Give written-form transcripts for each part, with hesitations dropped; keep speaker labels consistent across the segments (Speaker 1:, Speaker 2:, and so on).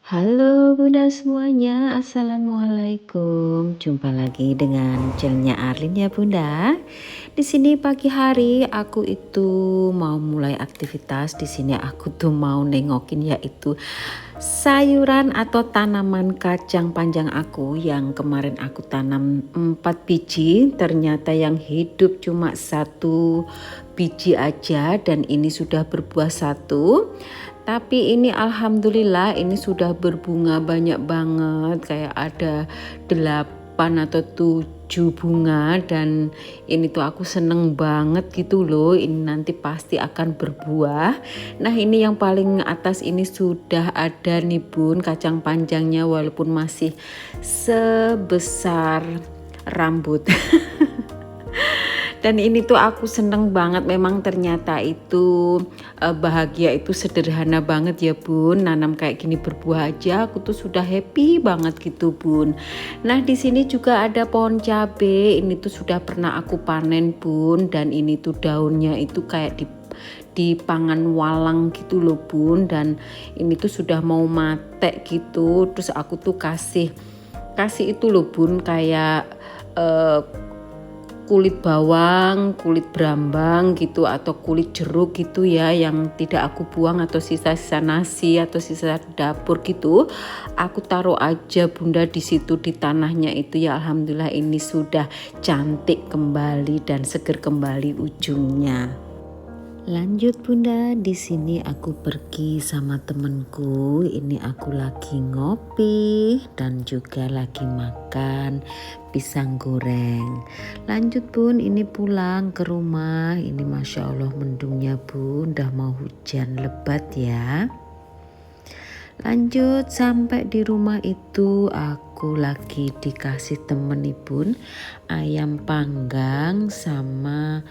Speaker 1: Halo Bunda semuanya, Assalamualaikum. Jumpa lagi dengan channelnya Arlin ya Bunda. Di sini pagi hari aku itu mau mulai aktivitas. Di sini aku tuh mau nengokin yaitu sayuran atau tanaman kacang panjang aku yang kemarin aku tanam 4 biji. Ternyata yang hidup cuma 1 biji aja dan ini sudah berbuah 1. Tapi ini alhamdulillah ini sudah berbunga banyak banget, kayak ada 8 atau 7 bunga dan ini tuh aku seneng banget gitu loh, ini nanti pasti akan berbuah. Nah ini yang paling atas ini sudah ada nih Bun kacang panjangnya walaupun masih sebesar rambut. Dan ini tuh aku seneng banget, memang ternyata itu bahagia itu sederhana banget ya Bun. Nanam kayak gini berbuah aja aku tuh sudah happy banget gitu Bun. Nah di sini juga ada pohon cabe, ini tuh sudah pernah aku panen Bun. Dan ini tuh daunnya itu kayak dipangan walang gitu loh Bun. Dan ini tuh sudah mau mate gitu. Terus aku tuh kasih itu loh Bun kayak kulit bawang, kulit berambang gitu atau kulit jeruk gitu ya yang tidak aku buang atau sisa-sisa nasi atau sisa dapur gitu. Aku taruh aja Bunda di situ di tanahnya itu ya, alhamdulillah ini sudah cantik kembali dan seger kembali ujungnya. Lanjut Bunda, di sini aku pergi sama temenku. Ini aku lagi ngopi dan juga lagi makan pisang goreng. Lanjut Bun, ini pulang ke rumah. Ini Masya Allah mendungnya Bun, udah mau hujan lebat ya. Lanjut sampai di rumah itu aku lagi dikasih temen nih Bun, ayam panggang sama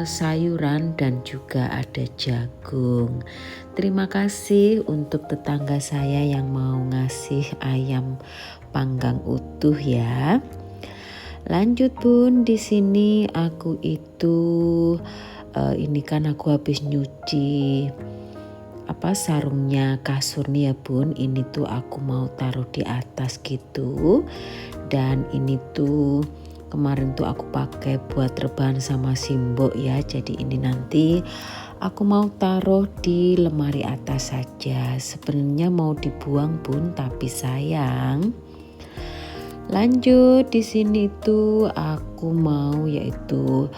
Speaker 1: sayuran dan juga ada jagung. Terima kasih untuk tetangga saya yang mau ngasih ayam panggang utuh ya. Lanjut Bun, di sini aku itu ini kan aku habis nyuci sarungnya kasur nih ya Bun. Ini tuh aku mau taruh di atas gitu. Dan ini tuh kemarin tuh aku pakai buat rebahan sama Simbo ya. Jadi ini nanti aku mau taruh di lemari atas saja. Sebenarnya mau dibuang Bun, tapi sayang. Lanjut di sini tuh aku mau yaitu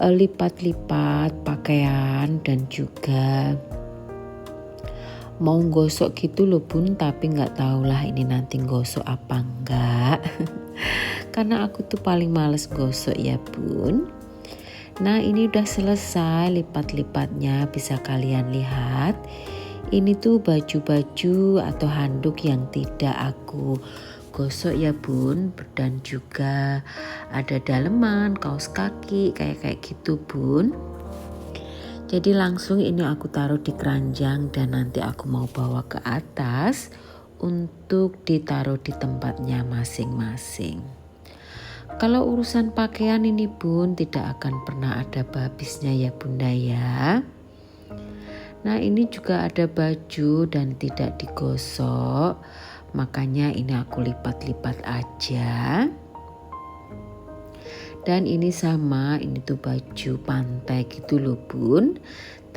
Speaker 1: lipat-lipat pakaian dan juga mau gosok gitu loh Bun, tapi nggak tahulah ini nanti gosok apa enggak. Karena aku tuh paling males gosok ya Bun. Nah ini udah selesai lipat-lipatnya, bisa kalian lihat. Ini tuh baju-baju atau handuk yang tidak aku gosok ya Bun. Dan juga ada daleman, kaos kaki kayak gitu Bun. Jadi langsung ini aku taruh di keranjang dan nanti aku mau bawa ke atas untuk ditaruh di tempatnya masing-masing. Kalau urusan pakaian ini Bun tidak akan pernah ada habisnya ya Bunda ya. Nah ini juga ada baju dan tidak digosok, makanya ini aku lipat-lipat aja. Dan ini sama, ini tuh baju pantai gitu loh Bun.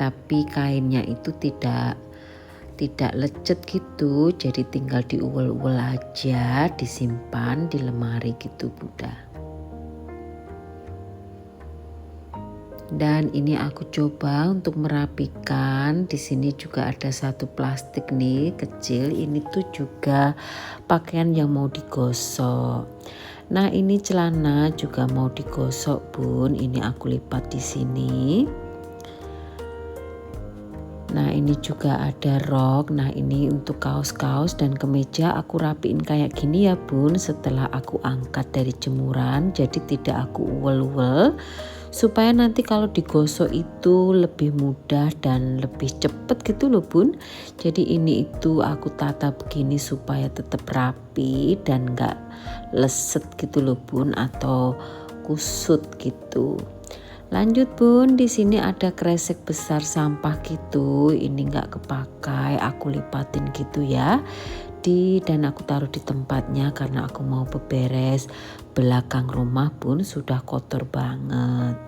Speaker 1: Tapi kainnya itu tidak lecet gitu, jadi tinggal diuwel-uwel aja, disimpan di lemari gitu Bunda. Dan ini aku coba untuk merapikan. Di sini juga ada satu plastik nih kecil. Ini tuh juga pakaian yang mau digosok. Nah ini celana juga mau digosok Bun. Ini aku lipat di sini. Nah ini juga ada rok. Nah ini untuk kaos-kaos dan kemeja aku rapiin kayak gini ya Bun. Setelah aku angkat dari jemuran, jadi tidak aku uwel-uwel. supaya nanti kalau digosok itu lebih mudah dan lebih cepet gitu loh bun. Jadi ini itu aku tata begini supaya tetap rapi dan gak leset gitu loh bun, atau kusut gitu. Lanjut bun, di sini ada kresek besar sampah gitu, ini nggak kepakai, aku lipatin gitu ya. Dan aku taruh di tempatnya karena aku mau beberes. Belakang rumah pun sudah kotor banget.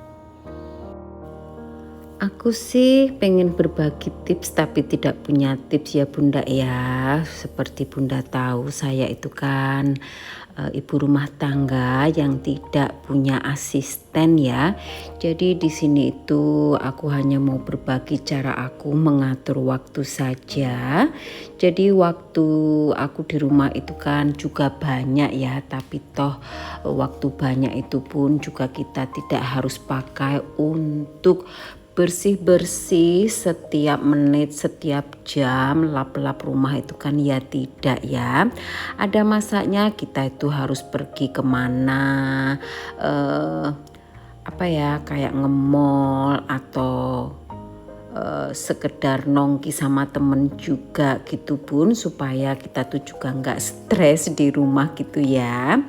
Speaker 1: Aku sih pengen berbagi tips tapi tidak punya tips ya bunda ya. Seperti bunda tahu saya itu kan ibu rumah tangga yang tidak punya asisten ya. Jadi di sini itu aku hanya mau berbagi cara aku mengatur waktu saja. Jadi waktu aku di rumah itu kan juga banyak ya, tapi toh waktu banyak itu pun juga kita tidak harus pakai untuk bersih-bersih setiap menit, setiap jam, lap-lap rumah itu kan ya tidak ya. Ada masanya kita itu harus pergi kemana, kayak nge-mall atau sekedar nongki sama temen juga gitu bun, supaya kita tuh juga nggak stres di rumah gitu ya.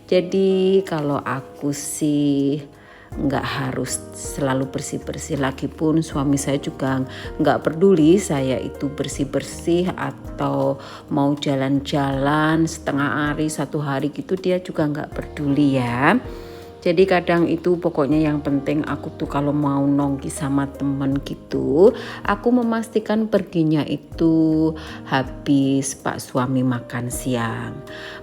Speaker 1: Jadi kalau aku sih nggak harus selalu bersih-bersih, lagi pun suami saya juga nggak peduli saya itu bersih-bersih atau mau jalan-jalan setengah hari, satu hari gitu, dia juga nggak peduli ya. Jadi kadang itu pokoknya yang penting aku tuh kalau mau nongki sama temen gitu, aku memastikan perginya itu habis Pak suami makan siang.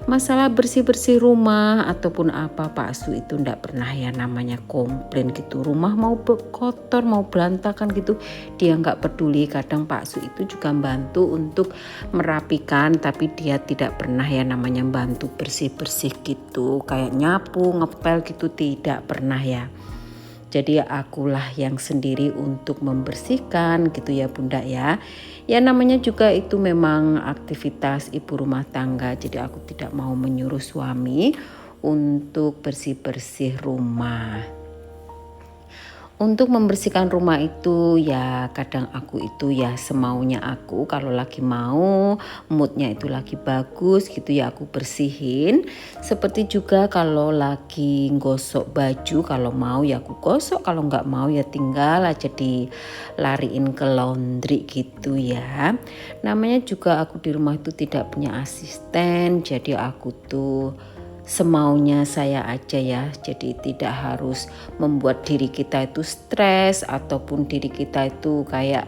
Speaker 1: Masalah bersih-bersih rumah ataupun apa, Pak Su itu ndak pernah ya namanya komplain gitu. Rumah mau kotor, mau berantakan gitu, dia nggak peduli. Kadang Pak Su itu juga bantu untuk merapikan, tapi dia tidak pernah ya namanya bantu bersih-bersih gitu, kayak nyapu, ngepel gitu, tidak pernah ya. Jadi akulah yang sendiri untuk membersihkan gitu ya bunda ya. Ya namanya juga itu memang aktivitas ibu rumah tangga. Jadi aku tidak mau menyuruh suami untuk bersih-bersih rumah. Untuk membersihkan rumah itu ya kadang aku itu ya semaunya aku, kalau lagi mau, moodnya itu lagi bagus gitu ya aku bersihin. Seperti juga kalau lagi gosok baju, kalau mau ya aku gosok, kalau nggak mau ya tinggal aja dilariin ke laundry gitu ya. Namanya juga aku di rumah itu tidak punya asisten, jadi aku tuh semaunya saya aja ya. Jadi tidak harus membuat diri kita itu stres ataupun diri kita itu kayak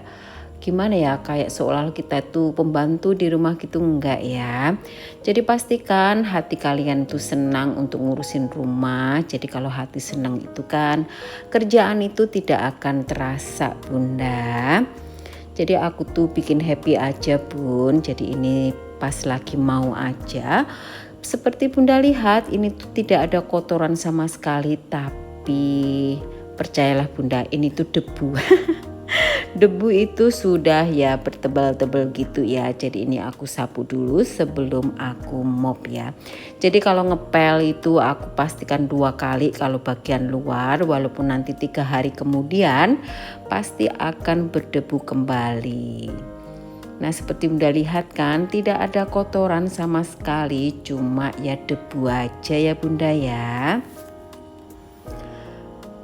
Speaker 1: gimana ya, kayak seolah kita itu pembantu di rumah gitu, enggak ya. Jadi pastikan hati kalian itu senang untuk ngurusin rumah. Jadi kalau hati senang itu kan kerjaan itu tidak akan terasa bunda. Jadi aku tuh bikin happy aja bun. Jadi ini pas lagi mau aja. Seperti bunda lihat ini tuh tidak ada kotoran sama sekali, tapi percayalah bunda ini tuh debu. Debu itu sudah ya bertebal-tebal gitu ya. Jadi ini aku sapu dulu sebelum aku mop ya. Jadi kalau ngepel itu aku pastikan 2 kali kalau bagian luar, walaupun nanti 3 hari kemudian pasti akan berdebu kembali. Nah seperti bunda lihat kan tidak ada kotoran sama sekali, cuma ya debu aja ya bunda ya.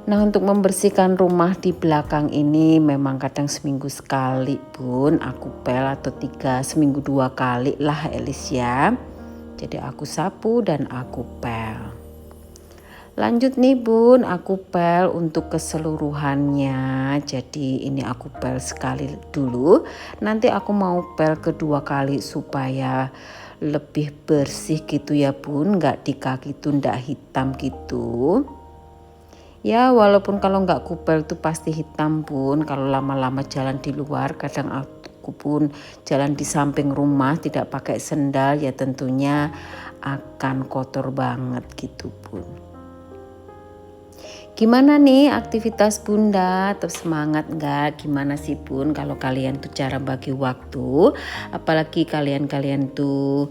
Speaker 1: Nah untuk membersihkan rumah di belakang ini memang kadang seminggu sekali bun aku pel, atau seminggu 2 kali lah Elis ya. Jadi aku sapu dan aku pel. Lanjut nih bun, aku pel untuk keseluruhannya. Jadi ini aku pel sekali dulu, nanti aku mau pel kedua kali supaya lebih bersih gitu ya bun, gak di kaki tuh ndak hitam gitu. Ya walaupun kalau nggak kupel tuh pasti hitam bun, kalau lama-lama jalan di luar, kadang aku pun jalan di samping rumah tidak pakai sendal ya tentunya akan kotor banget gitu bun. Gimana nih aktivitas Bunda? Tetap semangat nggak? Gimana sih Bun kalau kalian tuh cara bagi waktu? Apalagi kalian-kalian tuh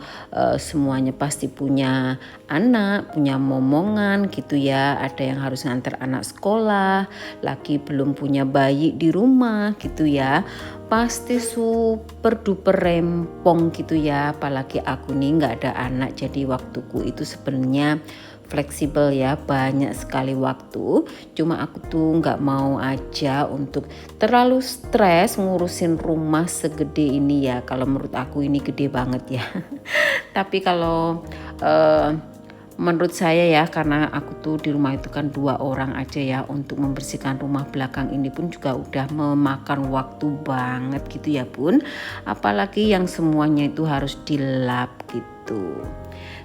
Speaker 1: semuanya pasti punya anak, punya momongan gitu ya. Ada yang harus nganter anak sekolah, lagi belum punya bayi di rumah gitu ya. Pasti super duper rempong gitu ya. Apalagi aku nih nggak ada anak, jadi waktuku itu sebenarnya fleksibel ya, banyak sekali waktu. Cuma aku tuh nggak mau aja untuk terlalu stres ngurusin rumah segede ini ya. Kalau menurut aku ini gede banget ya. Tapi kalau menurut saya ya, karena aku tuh di rumah itu kan 2 orang aja ya, untuk membersihkan rumah belakang ini pun juga udah memakan waktu banget gitu ya Bun. Apalagi yang semuanya itu harus dilap gitu.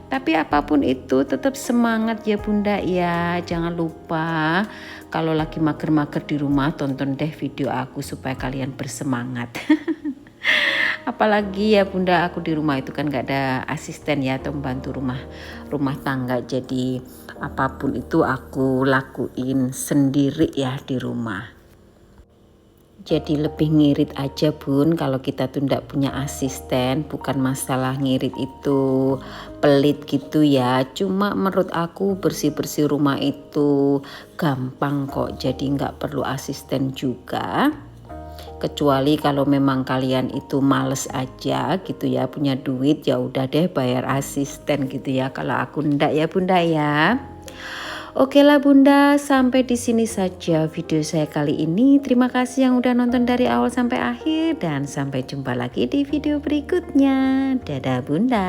Speaker 1: Tapi apapun itu tetap semangat ya Bunda ya. Jangan lupa kalau lagi mager-mager di rumah tonton deh video aku supaya kalian bersemangat. Apalagi ya Bunda, aku di rumah itu kan gak ada asisten ya atau membantu rumah tangga. Jadi apapun itu aku lakuin sendiri ya di rumah. Jadi lebih ngirit aja Bun kalau kita tuh ndak punya asisten. Bukan masalah ngirit itu pelit gitu ya. Cuma menurut aku bersih-bersih rumah itu gampang kok. Jadi nggak perlu asisten juga. Kecuali kalau memang kalian itu males aja gitu ya, punya duit ya udah deh bayar asisten gitu ya. Kalau aku ndak ya Bunda ya. Oke lah Bunda, sampai di sini saja video saya kali ini. Terima kasih yang udah nonton dari awal sampai akhir dan sampai jumpa lagi di video berikutnya. Dadah Bunda.